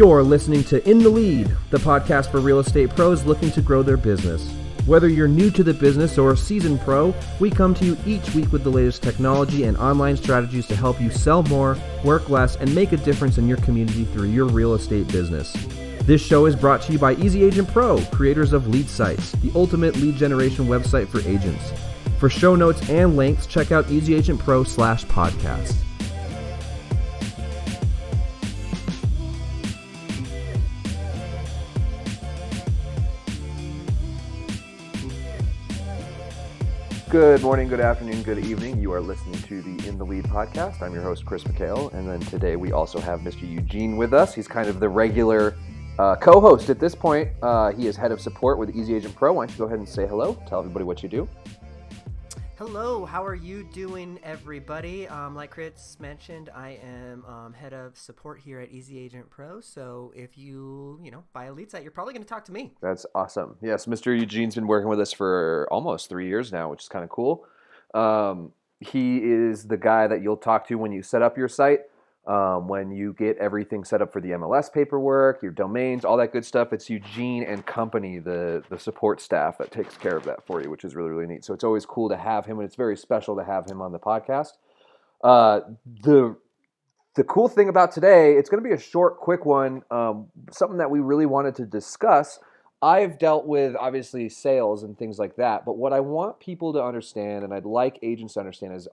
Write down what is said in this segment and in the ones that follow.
You're listening to In the Lead, the podcast for real estate pros looking to grow their business. Whether you're new to the business or a seasoned pro, we come to you each week with the latest technology and online strategies to help you sell more, work less, and make a difference in your community through your real estate business. This show is brought to you by EasyAgentPro, creators of Lead Sites, the ultimate lead generation website for agents. For show notes and links, check out EasyAgentPro/podcast. Good morning, good afternoon, good evening. You are listening to the In the Lead podcast. I'm your host, Chris McHale, and then today we also have Mr. Eugene with us. He's kind of the regular co-host at this point. He is head of support with EasyAgentPro. Why don't you go ahead and say hello? Tell everybody what you do. Hello, how are you doing, everybody? Like Chris mentioned, I am head of support here at EasyAgentPro. So if you buy a lead site, you're probably going to talk to me. That's awesome. Yes, Mr. Eugene's been working with us for almost 3 years now, which is kind of cool. He is the guy that you'll talk to when you set up your site, when you get everything set up for the MLS paperwork, your domains, all that good stuff. It's Eugene and company, the support staff that takes care of that for you, which is really, really neat. So it's always cool to have him, and it's very special to have him on the podcast. The cool thing about today, it's going to be a short, quick one, something that we really wanted to discuss. I've dealt with, obviously, sales and things like that, but what I want people to understand, and I'd like agents to understand, is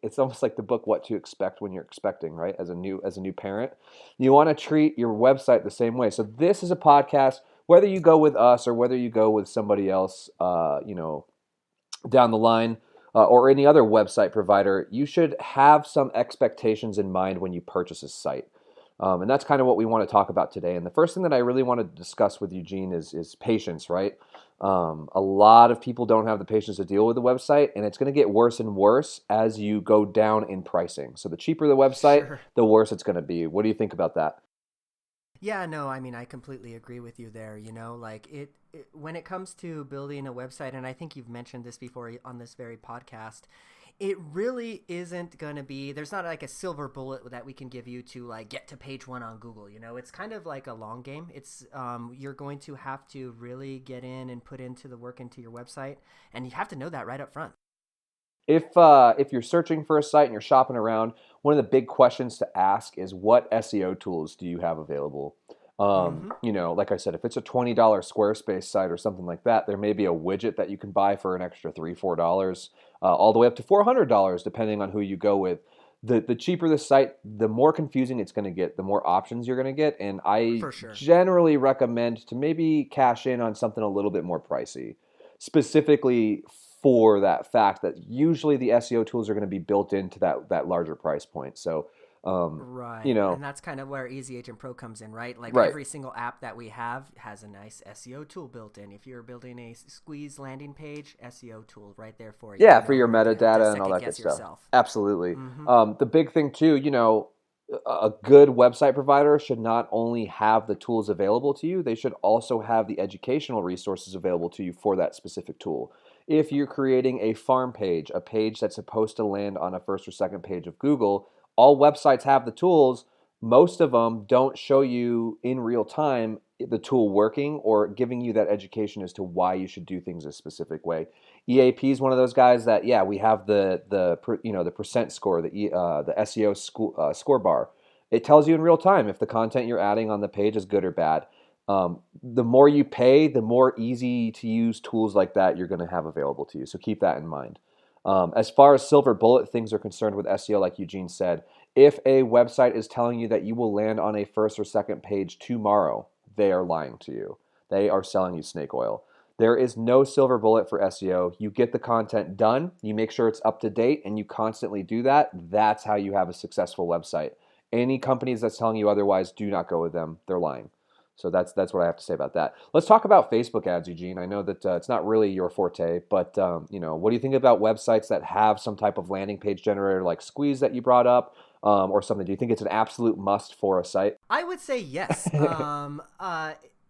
it's almost like the book What to Expect when you're expecting, right? As a new parent, you want to treat your website the same way. So this is a podcast, whether you go with us or whether you go with somebody else, down the line, or any other website provider, you should have some expectations in mind when you purchase a site. And that's kind of what we want to talk about today. And the first thing that I really want to discuss with Eugene is patience, right? A lot of people don't have the patience to deal with the website, and it's going to get worse and worse as you go down in pricing. So the cheaper the website, Sure. the worse it's going to be. What do you think about that? Yeah, no, I mean, I completely agree with you there. When it comes to building a website, and I think you've mentioned this before on this very podcast, it really isn't going to be, there's not like a silver bullet that we can give you to like get to page one on Google. It's kind of like a long game. It's you're going to have to really get in and put into the work into your website, and you have to know that right up front. If you're searching for a site and you're shopping around, one of the big questions to ask is, what SEO tools do you have available? Like I said, if it's a $20 Squarespace site or something like that, there may be a widget that you can buy for an extra $3, $4, all the way up to $400, depending on who you go with. The cheaper the site, the more confusing it's going to get, the more options you're going to get. And I For sure. generally recommend to maybe cash in on something a little bit more pricey, specifically for that fact that usually the SEO tools are going to be built into that larger price point. So, Right. And that's kind of where EasyAgentPro comes in, right? Like Right. Every single app that we have has a nice SEO tool built in. If you're building a squeeze landing page, SEO tool right there for you. Yeah, for your metadata and all that good stuff. Yourself. Absolutely. Mm-hmm. The big thing too, a good website provider should not only have the tools available to you, they should also have the educational resources available to you for that specific tool. If you're creating a farm page, a page that's supposed to land on a first or second page of Google, all websites have the tools. Most of them don't show you in real time the tool working or giving you that education as to why you should do things a specific way. EAP is one of those guys that, we have the percent score, the SEO score bar. It tells you in real time if the content you're adding on the page is good or bad. The more you pay, the more easy to use tools like that you're going to have available to you. So keep that in mind. As far as silver bullet things are concerned with SEO, like Eugene said, if a website is telling you that you will land on a first or second page tomorrow, they are lying to you. They are selling you snake oil. There is no silver bullet for SEO. You get the content done, you make sure it's up to date, and you constantly do that. That's how you have a successful website. Any companies that's telling you otherwise, do not go with them. They're lying. So that's what I have to say about that. Let's talk about Facebook ads, Eugene. I know that it's not really your forte, but what do you think about websites that have some type of landing page generator like Squeeze that you brought up, or something? Do you think it's an absolute must for a site? I would say yes.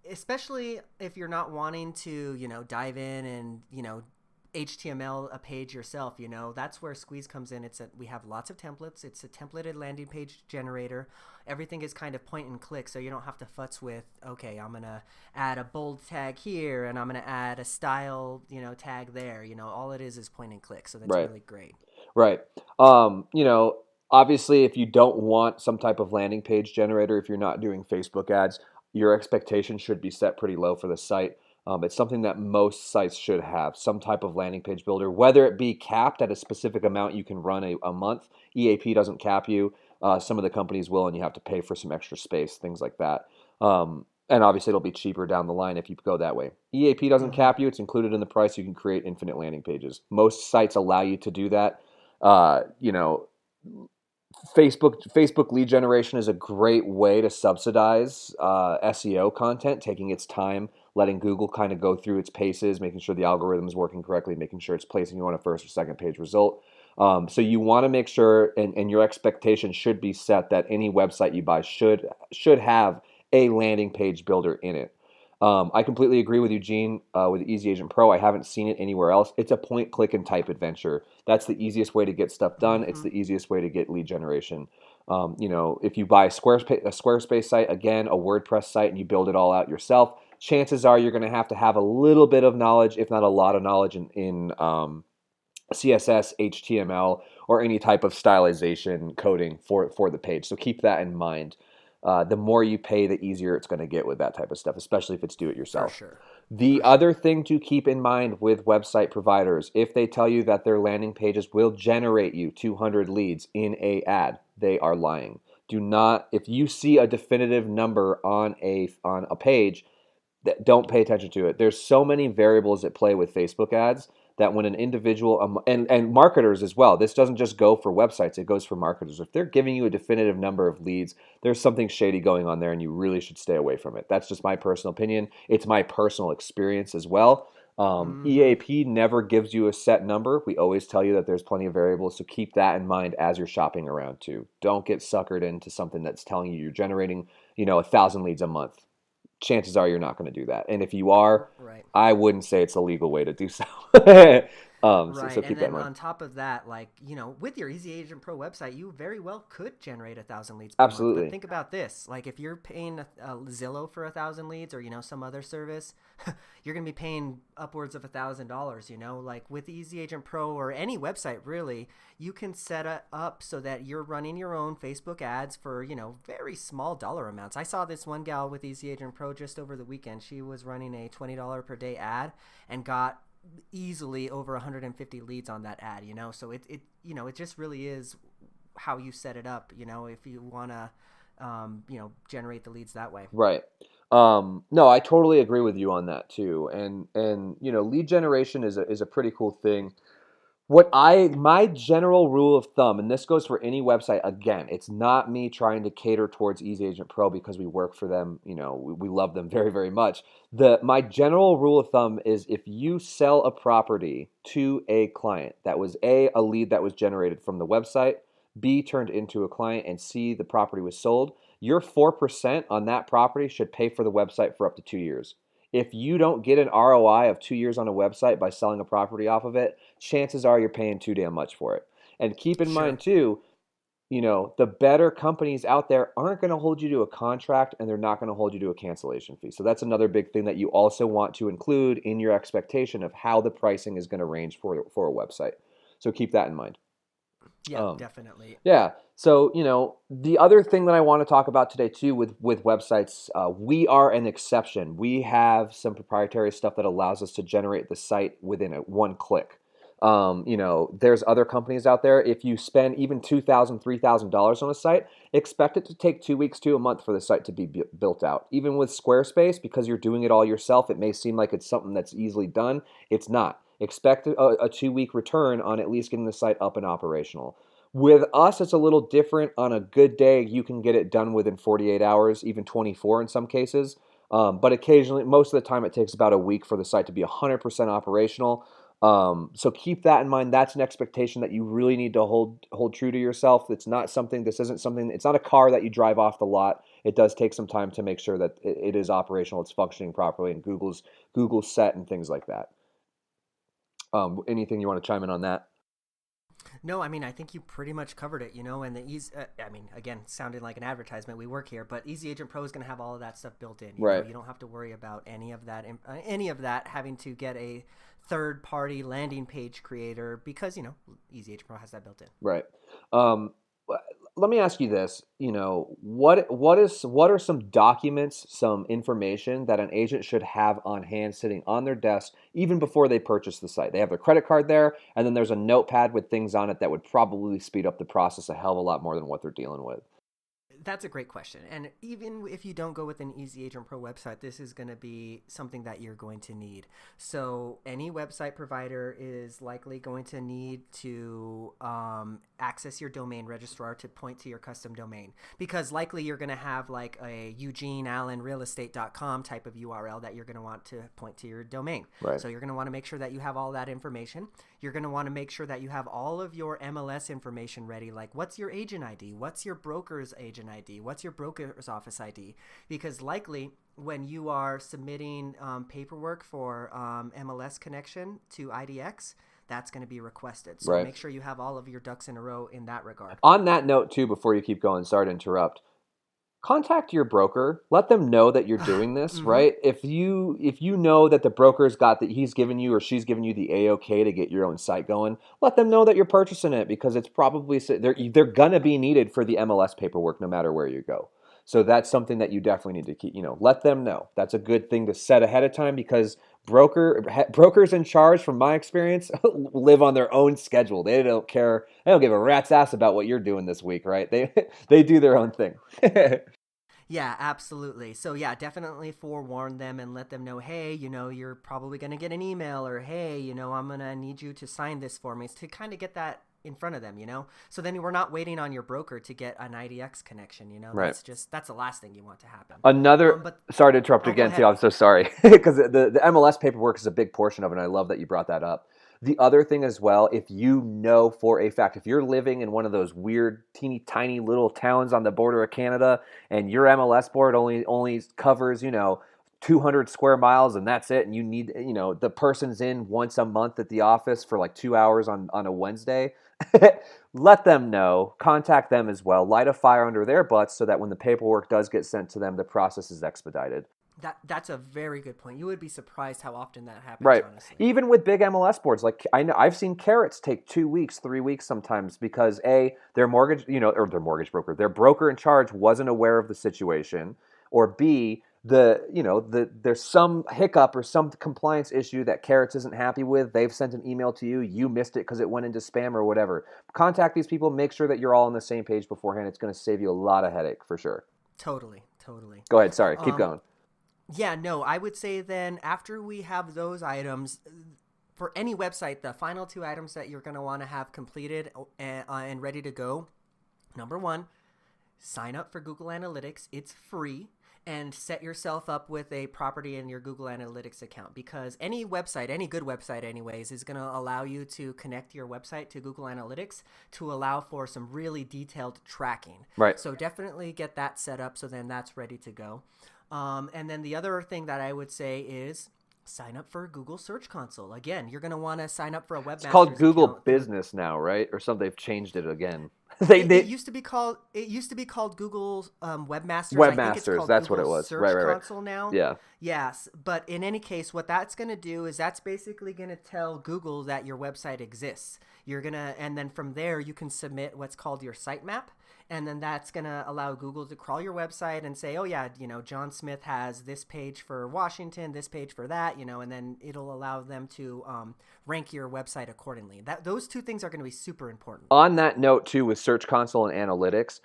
Especially if you're not wanting to, dive in and, HTML a page yourself, that's where Squeeze comes in. We have lots of templates. It's a templated landing page generator. Everything is kind of point and click, so you don't have to futz with, okay, I'm gonna add a bold tag here, and I'm gonna add a style, tag there. All it is point and click. So that's Right. really great. Right. Obviously, if you don't want some type of landing page generator, if you're not doing Facebook ads, your expectation should be set pretty low for the site. It's something that most sites should have, some type of landing page builder, whether it be capped at a specific amount you can run a month. EAP doesn't cap you. Some of the companies will, and you have to pay for some extra space, things like that. And obviously, it'll be cheaper down the line if you go that way. EAP doesn't Mm-hmm. cap you. It's included in the price. You can create infinite landing pages. Most sites allow you to do that. uh, you know, Facebook lead generation is a great way to subsidize SEO content, taking its time, letting Google kind of go through its paces, making sure the algorithm is working correctly, making sure it's placing you on a first or second page result. So you want to make sure, and your expectation should be set that any website you buy should have a landing page builder in it. I completely agree with Eugene with Easy Agent Pro. I haven't seen it anywhere else. It's a point, click, and type adventure. That's the easiest way to get stuff done. It's Mm-hmm. the easiest way to get lead generation. If you buy a Squarespace site, again, a WordPress site, and you build it all out yourself, chances are you're going to have a little bit of knowledge, if not a lot of knowledge, in CSS, HTML, or any type of stylization coding for the page. So keep that in mind. The more you pay, the easier it's going to get with that type of stuff, especially if it's do it For yourself. sure. The For other sure. thing to keep in mind with website providers, if they tell you that their landing pages will generate you 200 leads in a ad, they are lying. Do not, if you see a definitive number on a page, don't pay attention to it. There's so many variables at play with Facebook ads that when an individual and marketers as well, this doesn't just go for websites, it goes for marketers. If they're giving you a definitive number of leads, there's something shady going on there and you really should stay away from it. That's just my personal opinion. It's my personal experience as well. Mm-hmm. EAP never gives you a set number. We always tell you that there's plenty of variables, so keep that in mind as you're shopping around too. Don't get suckered into something that's telling you you're generating 1,000 leads a month. Chances are you're not going to do that. And if you are, Right. I wouldn't say it's a legal way to do so. So Right. And keep that in then mind. on top of that, with your Easy Agent Pro website, you very well could generate 1,000 leads per month. But Absolutely. think about this: like if you're paying a Zillow for 1,000 leads, or some other service, you're going to be paying upwards of $1,000. Like with Easy Agent Pro or any website, really, you can set it up so that you're running your own Facebook ads for very small dollar amounts. I saw this one gal with Easy Agent Pro just over the weekend. She was running a $20 per day ad and got easily over 150 leads on that ad. So it just really is how you set it up, if you want to generate the leads that way. Right. No, I totally agree with you on that too. And lead generation is a pretty cool thing. My general rule of thumb, and this goes for any website, again, it's not me trying to cater towards Easy Agent Pro because we work for them, we love them very, very much. My general rule of thumb is if you sell a property to a client that was a lead that was generated from the website, B, turned into a client, and C, the property was sold, your 4% on that property should pay for the website for up to 2 years. If you don't get an ROI of 2 years on a website by selling a property off of it, chances are you're paying too damn much for it. And keep in Sure. mind too, the better companies out there aren't going to hold you to a contract and they're not going to hold you to a cancellation fee. So that's another big thing that you also want to include in your expectation of how the pricing is going to range for a website. So keep that in mind. Yeah, Um, definitely. yeah. So, the other thing that I want to talk about today too with websites, we are an exception. We have some proprietary stuff that allows us to generate the site within one click. There's other companies out there. If you spend even $2,000, $3,000 on a site, expect it to take 2 weeks to a month for the site to be built out. Even with Squarespace, because you're doing it all yourself, it may seem like it's something that's easily done. It's not. Expect a 2 week return on at least getting the site up and operational. With us, it's a little different. On a good day, you can get it done within 48 hours, even 24 in some cases. But occasionally, most of the time, it takes about a week for the site to be 100% operational. So keep that in mind. That's an expectation that you really need to hold true to yourself. This isn't something, it's not a car that you drive off the lot. It does take some time to make sure that it is operational, it's functioning properly, and Google's set and things like that. Anything you want to chime in on that? No, I mean, I think you pretty much covered it, and I mean, again, sounding like an advertisement, we work here, but Easy Agent Pro is going to have all of that stuff built in. Right. You don't have to worry about any of that having to get a third party landing page creator because, Easy Agent Pro has that built in. Right. Um, Let me ask you this. What are some documents, some information that an agent should have on hand sitting on their desk even before they purchase the site? They have their credit card there, and then there's a notepad with things on it that would probably speed up the process a hell of a lot more than what they're dealing with. That's a great question. And even if you don't go with an Easy Agent Pro website, this is going to be something that you're going to need. So any website provider is likely going to need to access your domain registrar to point to your custom domain, because likely you're going to have like a EugeneAllenRealEstate.com type of URL that you're going to want to point to your domain. Right. So you're going to want to make sure that you have all that information. You're going to want to make sure that you have all of your MLS information ready, like what's your agent ID, what's your broker's agent ID, what's your broker's office ID, because likely when you are submitting paperwork for MLS connection to IDX, that's going to be requested. So Right. make sure you have all of your ducks in a row in that regard. On that note, too, before you keep going, sorry to interrupt. Contact your broker. Let them know that you're doing this, Mm-hmm. right? If you know that the broker's got that he's given you or she's given you the A-OK to get your own site going, let them know that you're purchasing it because it's probably they're gonna be needed for the MLS paperwork no matter where you go. So that's something that you definitely need to keep, let them know. That's a good thing to set ahead of time because brokers in charge, from my experience, live on their own schedule. They don't care. They don't give a rat's ass about what you're doing this week, right? They do their own thing. Yeah, absolutely. So yeah, definitely forewarn them and let them know, hey, you're probably going to get an email, or hey, I'm going to need you to sign this for me, to kind of get that in front of them, So then we're not waiting on your broker to get an IDX connection, Right. That's the last thing you want to happen. Another, But sorry to interrupt oh, go again, too. ahead. I'm so sorry because the MLS paperwork is a big portion of it. And I love that you brought that up. The other thing as well, if you know for a fact, if you're living in one of those weird, teeny tiny little towns on the border of Canada, and your MLS board only covers 200 square miles and that's it, and you need the person's in once a month at the office for like 2 hours on a Wednesday. Let them know, contact them as well, light a fire under their butts so that when the paperwork does get sent to them, the process is expedited. That's a very good point. You would be surprised how often that happens, Right. honestly. Even with big MLS boards, like I know I've seen carrots take 2 weeks, 3 weeks sometimes because their mortgage, or their mortgage broker, their broker in charge wasn't aware of the situation, or B, there's some hiccup or some compliance issue that Carrots isn't happy with. They've sent an email to you, you missed it because it went into spam or whatever. Contact these people, make sure that you're all on the same page beforehand. It's going to save you a lot of headache for sure. Totally, totally. Go ahead. Sorry, keep Um, going. Yeah, no, I would say then after we have those items, for any website, the final two items that you're going to want to have completed and ready to go. Number one, sign up for Google Analytics. It's free. And set yourself up with a property in your Google Analytics account, because any website, any good website anyways, is going to allow you to connect your website to Google Analytics to allow for some really detailed tracking. Right. So definitely get that set up so then that's ready to go. And then the other thing that I would say is sign up for Google Search Console. Again, you're going to want to sign up for a It's called webmaster's Google account through. Business now, right? Or something. They've changed it again. It They used to be called Google Webmasters. I think it's Webmasters. called That's what it Google was. Search Right. Console now. Yeah. Yes, but in any case, what that's going to do is that's basically going to tell Google that your website exists. And then from there you can submit what's called your sitemap, and then that's going to allow Google to crawl your website and say, oh yeah, John Smith has this page for Washington, this page for that, and then it'll allow them to rank your website accordingly. Those two things are going to be super important. On that note, too, with Search Console and analytics,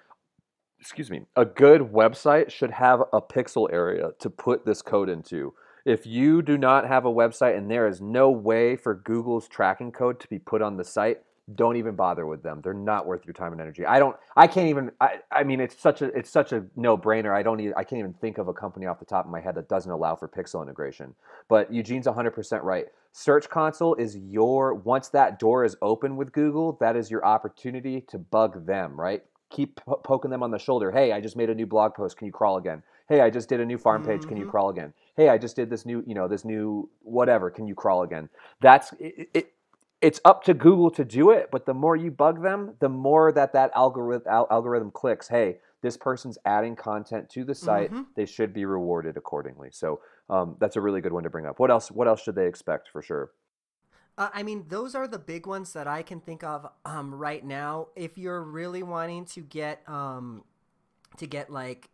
excuse me, a good website should have a pixel area to put this code into. If you do not have a website and there is no way for Google's tracking code to be put on the site, don't even bother with them. They're not worth your time and energy. I can't even, I mean, it's such a no-brainer. I can't even think of a company off the top of my head that doesn't allow for pixel integration. But Eugene's 100% right. Search Console is once that door is open with Google, that is your opportunity to bug them, right? Keep poking them on the shoulder. Hey, I just made a new blog post. Can you crawl again? Hey, I just did a new farm page. Can you Mm-hmm. crawl again? Hey, I just did this new whatever. Can you crawl again? That's it. it's up to Google to do it, but the more you bug them, the more that algorithm clicks. Hey, this person's adding content to the site. Mm-hmm. They should be rewarded accordingly. So that's a really good one to bring up. What else? What else should they expect for sure? I mean, those are the big ones that I can think of right now. If you're really wanting to get like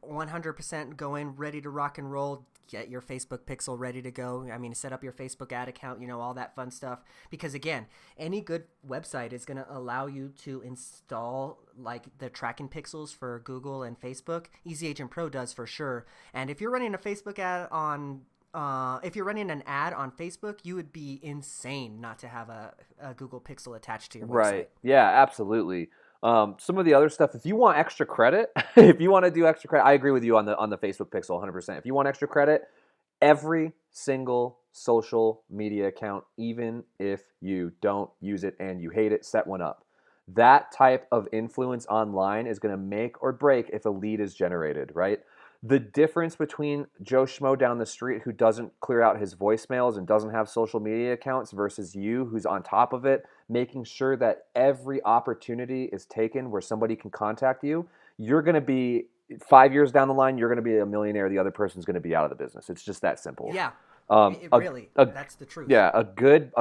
100% going, ready to rock and roll, get your Facebook pixel ready to go. I mean, set up your Facebook ad account, all that fun stuff. Because again, any good website is going to allow you to install like the tracking pixels for Google and Facebook. EasyAgentPro does for sure. And if you're running a Facebook ad on if you're running an ad on Facebook, you would be insane not to have a Google Pixel attached to your website. Right. Yeah, absolutely. Some of the other stuff, if you want extra credit, if you want to do extra credit, I agree with you on the Facebook Pixel 100%. If you want extra credit, every single social media account, even if you don't use it and you hate it, set one up. That type of influence online is going to make or break if a lead is generated, right? The difference between Joe Schmo down the street who doesn't clear out his voicemails and doesn't have social media accounts versus you who's on top of it, making sure that every opportunity is taken where somebody can contact you, you're going to be 5 years down the line, you're going to be a millionaire. The other person's going to be out of the business. It's just that simple. Yeah, Um, it a, really, a, that's the truth. yeah, a good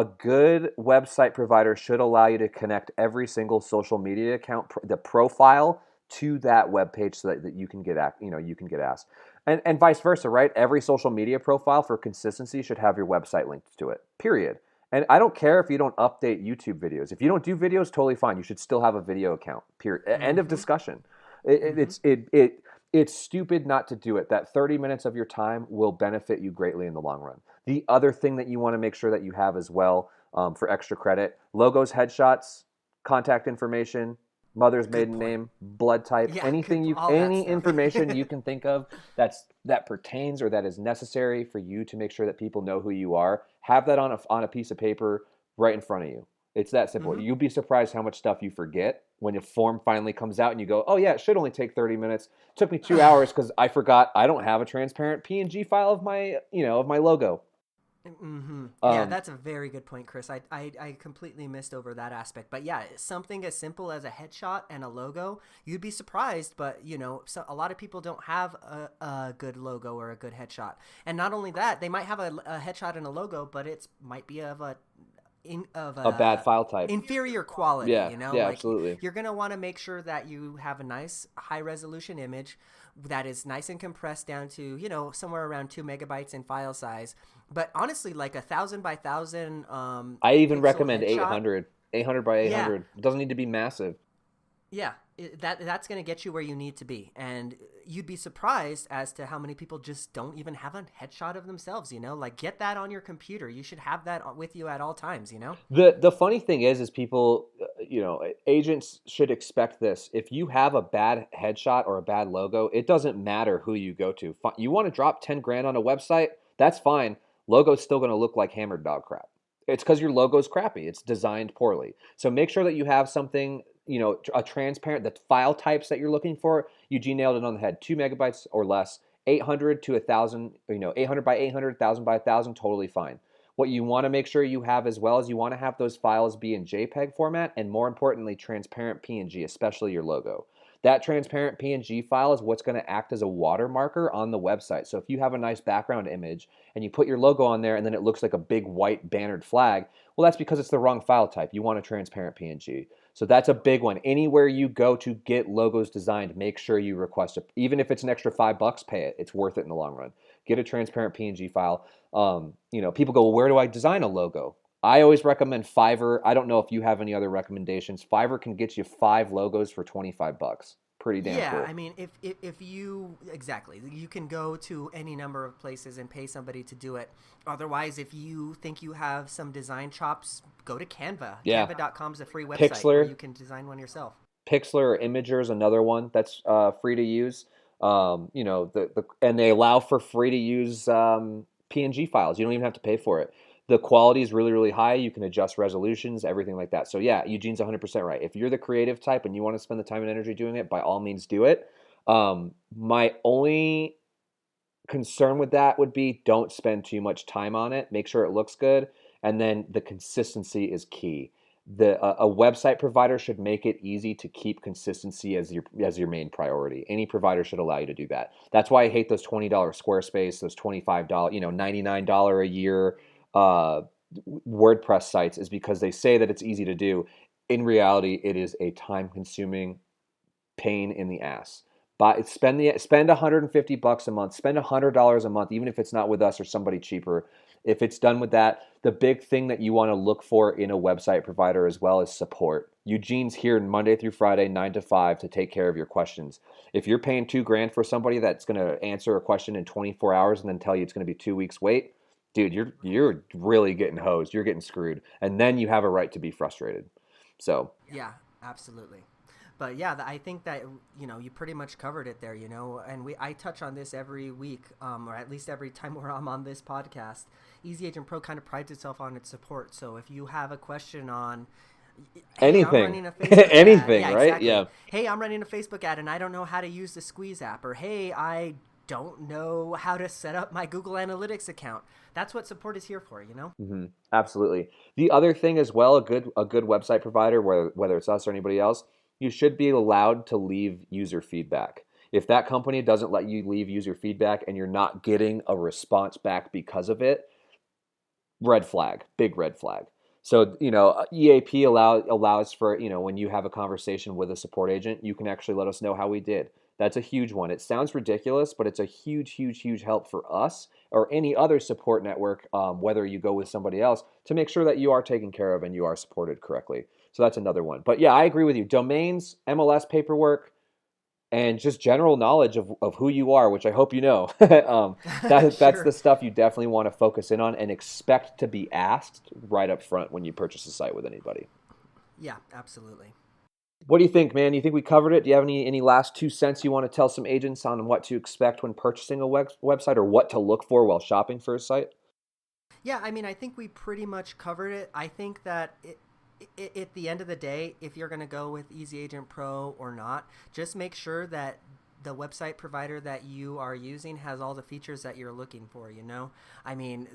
website provider should allow you to connect every single social media account, the profile to that web page so that you can you can get asked. And vice versa, right? Every social media profile for consistency should have your website linked to it. Period. And I don't care if you don't update YouTube videos. If you don't do videos, totally fine. You should still have a video account. Period. End of Mm-hmm. discussion. Mm-hmm. It's stupid not to do it. That 30 minutes of your time will benefit you greatly in the long run. The other thing that you want to make sure that you have as well for extra credit: logos, headshots, contact information, mother's Good maiden point. name, blood type, Yeah, good. All that any stuff. information you can think of that pertains or that is necessary for you to make sure that people know who you are. Have that on a piece of paper right in front of you. It's that simple. Mm-hmm. You'll be surprised how much stuff you forget when the form finally comes out and you go, "Oh yeah, it should only take 30 minutes. It took me 2 hours because I forgot I don't have a transparent PNG file of my logo." Mm-hmm. Yeah, Um, that's a very good point, Chris. I completely missed over that aspect. But yeah, something as simple as a headshot and a logo, you'd be surprised. But a lot of people don't have a good logo or a good headshot. And not only that, they might have a headshot and a logo, but it's might be of a bad a file type. inferior quality. Yeah, yeah, Like absolutely. you're gonna want to make sure that you have a nice high resolution image that is nice and compressed down to somewhere around 2 megabytes in file size. But honestly, like 1,000 by 1,000 I even pixel recommend headshot, 800 by yeah, 800. It doesn't need to be massive. yeah, that's going to get you where you need to be. And you'd be surprised as to how many people just don't even have a headshot of themselves. Like get that on your computer. You should have that with you at all times. The funny thing is people, agents should expect this. If you have a bad headshot or a bad logo, it doesn't matter who you go to. You want to drop 10 grand on a website? That's fine. Logo's still going to look like hammered dog crap. It's because your logo's crappy. It's designed poorly. So make sure that you have something, a transparent, the file types that you're looking for. Eugene nailed it on the head. 2 megabytes or less, 800 to 1,000, 800 by 800, 1,000 by 1,000, totally fine. What you want to make sure you have as well is you want to have those files be in JPEG format and, more importantly, transparent PNG, especially your logo. That transparent PNG file is what's going to act as a watermarker on the website. So if you have a nice background image and you put your logo on there and then it looks like a big white bannered flag, well, that's because it's the wrong file type. You want a transparent PNG. So that's a big one. Anywhere you go to get logos designed, make sure you request it. Even if it's an extra $5, pay it. It's worth it in the long run. Get a transparent PNG file. People go, well, where do I design a logo? I always recommend Fiverr. I don't know if you have any other recommendations. Fiverr can get you 5 logos for $25. Pretty damn Yeah, cool. I mean, if you exactly, you can go to any number of places and pay somebody to do it. Otherwise, if you think you have some design chops, go to Canva. Yeah. Canva.com is a free website where Pixlr, you can design one yourself. Pixlr or Imager is another one that's free to use. And they allow for free to use PNG files. You don't even have to pay for it. The quality is really, really high. You can adjust resolutions, everything like that. So yeah, Eugene's 100% right. If you're the creative type and you want to spend the time and energy doing it, by all means do it. My only concern with that would be don't spend too much time on it. Make sure it looks good. And then the consistency is key. A website provider should make it easy to keep consistency as your main priority. Any provider should allow you to do that. That's why I hate those $20 Squarespace, those $25, $99 a year uh, WordPress sites, is because they say that it's easy to do. In reality, it is a time-consuming pain in the ass. But spend $150 a month, spend $100 a month, even if it's not with us or somebody cheaper. If it's done with that, the big thing that you want to look for in a website provider as well is support. Eugene's here Monday through Friday, 9 to 5, to take care of your questions. If you're paying $2,000 for somebody that's going to answer a question in 24 hours and then tell you it's going to be 2 weeks wait, dude, you're really getting hosed. You're getting screwed, and then you have a right to be frustrated. So Yeah, absolutely. But yeah, I think that you pretty much covered it there. And I touch on this every week, or at least every time where I'm on this podcast. Easy Agent Pro kind of prides itself on its support. So if you have a question on, hey, I'm anything, running a Facebook ad. anything, Yeah, right? exactly. Yeah. Hey, I'm running a Facebook ad and I don't know how to use the Squeeze app, or hey, I don't know how to set up my Google Analytics account. That's what support is here for. Absolutely. The other thing as well, a good website provider, whether it's us or anybody else, you should be allowed to leave user feedback. If that company doesn't let you leave user feedback and you're not getting a response back because of it, red flag, big red flag. So, EAP allows for, when you have a conversation with a support agent, you can actually let us know how we did. That's a huge one. It sounds ridiculous, but it's a huge, huge, huge help for us or any other support network, whether you go with somebody else, to make sure that you are taken care of and you are supported correctly. So that's another one. But yeah, I agree with you. Domains, MLS paperwork, and just general knowledge of who you are, which I hope you know. That's Sure. the stuff you definitely want to focus in on and expect to be asked right up front when you purchase a site with anybody. Yeah, absolutely. What do you think, man? You think we covered it? Do you have any last 2 cents you want to tell some agents on what to expect when purchasing a website, or what to look for while shopping for a site? Yeah, I mean, I think we pretty much covered it. I think that at the end of the day, if you're going to go with Easy Agent Pro or not, just make sure that the website provider that you are using has all the features that you're looking for. I mean,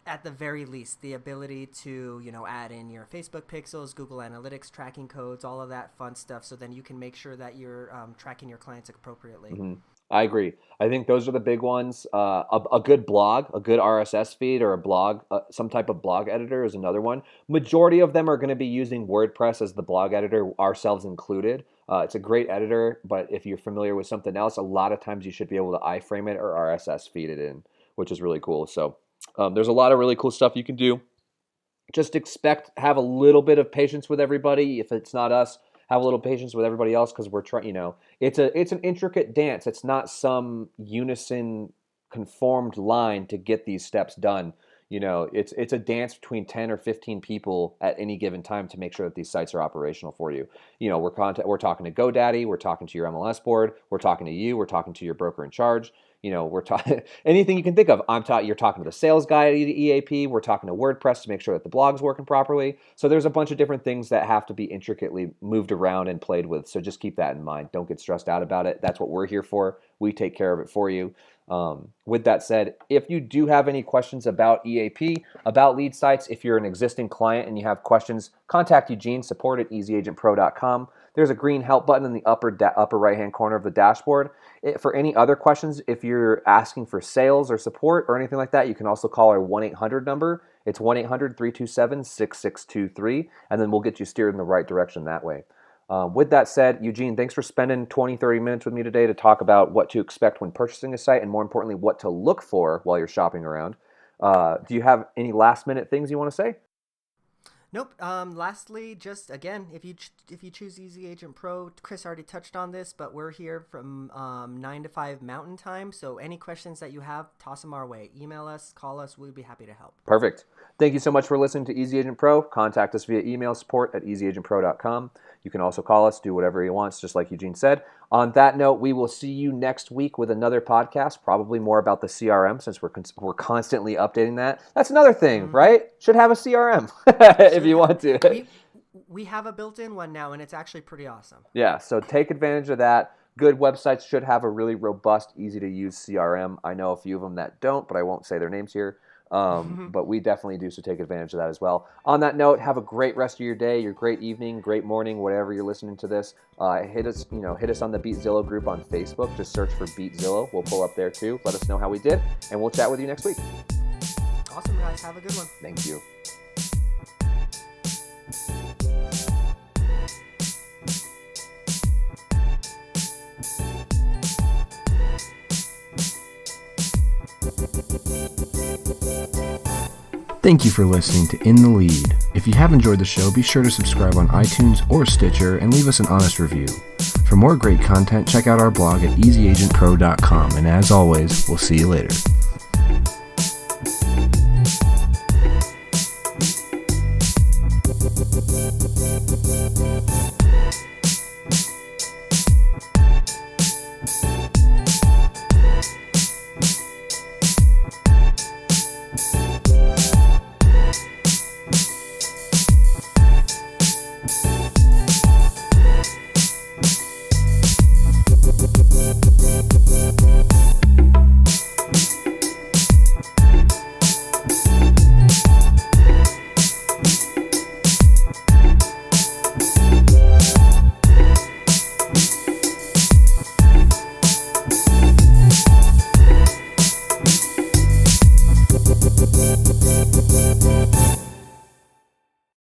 at the very least, the ability to, add in your Facebook pixels, Google Analytics tracking codes, all of that fun stuff, so then you can make sure that you're tracking your clients appropriately. I agree. I think those are the big ones. A good blog, a good RSS feed, or a blog, some type of blog editor is another one. Majority of them are going to be using WordPress as the blog editor, ourselves included. It's a great editor, but if you're familiar with something else, a lot of times you should be able to iframe it or RSS feed it in, which is really cool. So there's a lot of really cool stuff you can do. Just have a little bit of patience with everybody. If it's not us, have a little patience with everybody else, because we're trying. It's an intricate dance. It's not some unison conformed line to get these steps done. It's a dance between 10 or 15 people at any given time to make sure that these sites are operational for you. We're talking to GoDaddy, we're talking to your MLS board, we're talking to you, we're talking to your broker in charge. We're talking anything you can think of. You're talking to the sales guy at EAP. We're talking to WordPress to make sure that the blog's working properly. So there's a bunch of different things that have to be intricately moved around and played with. So just keep that in mind. Don't get stressed out about it. That's what we're here for. We take care of it for you. With that said, if you do have any questions about EAP, about lead sites, if you're an existing client and you have questions, contact Eugene, support at EasyAgentPro.com. There's a green help button in the upper right-hand corner of the dashboard. For any other questions, if you're asking for sales or support or anything like that, you can also call our 1-800 number. It's 1-800-327-6623, and then we'll get you steered in the right direction that way. With that said, Eugene, thanks for spending 20, 30 minutes with me today to talk about what to expect when purchasing a site, and more importantly, what to look for while you're shopping around. Do you have any last-minute things you want to say? Nope. Lastly, just again, if you choose Easy Agent Pro, Chris already touched on this, but we're here from 9 to 5 Mountain Time. So any questions that you have, toss them our way. Email us, call us. We'd be happy to help. Perfect. Thank you so much for listening to Easy Agent Pro. Contact us via email, support at easyagentpro.com. You can also call us, do whatever you want, just like Eugene said. On that note, we will see you next week with another podcast, probably more about the CRM, since we're constantly updating that. That's another thing, right? Should have a CRM if you want to. We have a built-in one now, and it's actually pretty awesome. Yeah, so take advantage of that. Good websites should have a really robust, easy-to-use CRM. I know a few of them that don't, but I won't say their names here. But we definitely do, so take advantage of that as well. On that note, have a great rest of your day, your great evening, great morning, whatever you're listening to this. Hit us on the Beat Zillow group on Facebook. Just search for Beat Zillow. We'll pull up there too. Let us know how we did, and we'll chat with you next week. Awesome, guys. Have a good one. Thank you. Thank you for listening to In the Lead. If you have enjoyed the show, be sure to subscribe on iTunes or Stitcher and leave us an honest review. For more great content, check out our blog at EasyAgentPro.com, and as always, we'll see you later.